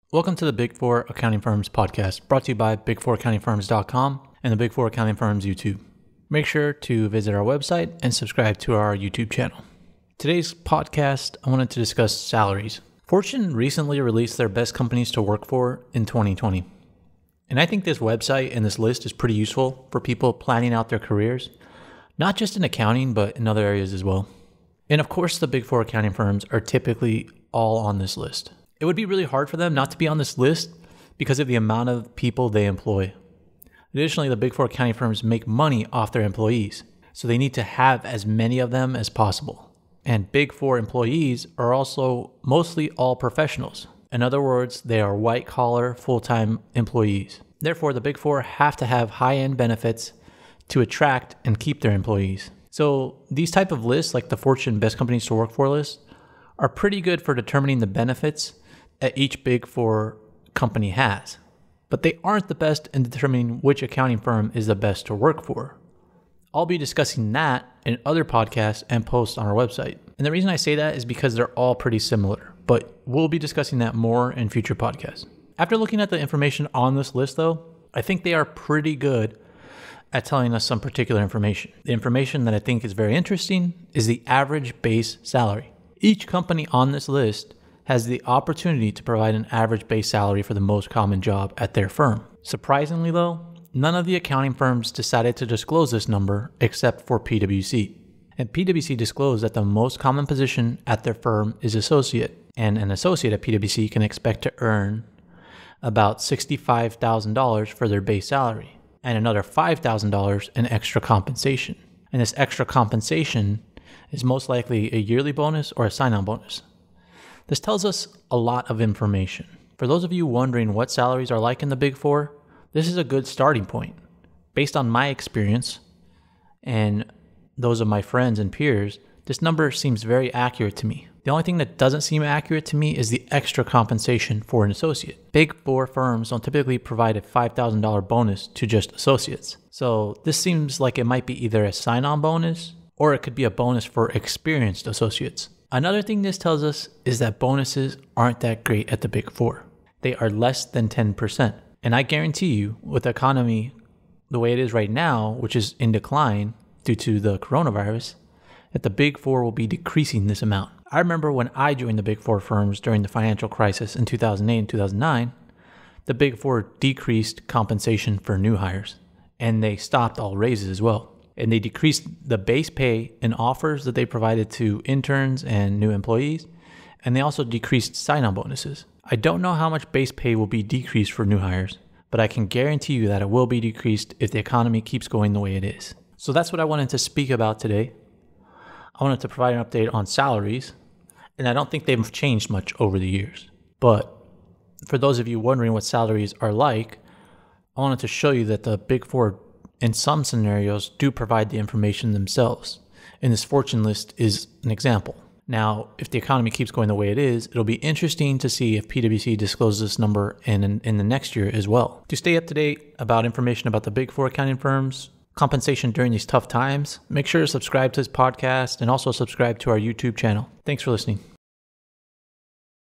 Welcome to the Big Four Accounting Firms podcast, brought to you by big4accountingfirms.com and the Big Four Accounting Firms YouTube. Make sure to visit our website and subscribe to our YouTube channel. Today's podcast, I wanted to discuss salaries. Fortune recently released their best companies to work for in 2020. And I think this website and this list is pretty useful for people planning out their careers, not just in accounting, but in other areas as well. And of course, the Big Four accounting firms are typically all on this list. It would be really hard for them not to be on this list because of the amount of people they employ. Additionally, the Big Four accounting firms make money off their employees, so they need to have as many of them as possible. And Big Four employees are also mostly all professionals. In other words, they are white-collar, full-time employees. Therefore, the Big Four have to have high-end benefits to attract and keep their employees. So these type of lists, like the Fortune Best Companies to Work For list, are pretty good for determining the benefits that each Big Four company has. But they aren't the best in determining which accounting firm is the best to work for. I'll be discussing that in other podcasts and posts on our website. And the reason I say that is because they're all pretty similar, but we'll be discussing that more in future podcasts. After looking at the information on this list though, I think they are pretty good at telling us some particular information. The information that I think is very interesting is the average base salary. Each company on this list has the opportunity to provide an average base salary for the most common job at their firm. Surprisingly though, none of the accounting firms decided to disclose this number except for PwC. And PwC disclosed that the most common position at their firm is associate, and an associate at PwC can expect to earn about $65,000 for their base salary and another $5,000 in extra compensation. And this extra compensation is most likely a yearly bonus or a sign-on bonus. This tells us a lot of information. For those of you wondering what salaries are like in the Big Four, this is a good starting point. Based on my experience and those of my friends and peers, this number seems very accurate to me. The only thing that doesn't seem accurate to me is the extra compensation for an associate. Big Four firms don't typically provide a $5,000 bonus to just associates. So this seems like it might be either a sign-on bonus or it could be a bonus for experienced associates. Another thing this tells us is that bonuses aren't that great at the Big Four. They are less than 10%. And I guarantee you, with the economy the way it is right now, which is in decline due to the coronavirus, that the Big Four will be decreasing this amount. I remember when I joined the Big Four firms during the financial crisis in 2008 and 2009, the Big Four decreased compensation for new hires, and they stopped all raises as well. And they decreased the base pay and offers that they provided to interns and new employees, and they also decreased sign-on bonuses. I don't know how much base pay will be decreased for new hires, but I can guarantee you that it will be decreased if the economy keeps going the way it is. So that's what I wanted to speak about today. I wanted to provide an update on salaries, and I don't think they've changed much over the years. But for those of you wondering what salaries are like, I wanted to show you that the Big Four, in some scenarios, do provide the information themselves. And this Fortune list is an example. Now, if the economy keeps going the way it is, it'll be interesting to see if PwC discloses this number in the next year as well. To stay up to date about information about the Big Four accounting firms, compensation during these tough times, make sure to subscribe to this podcast and also subscribe to our YouTube channel. Thanks for listening.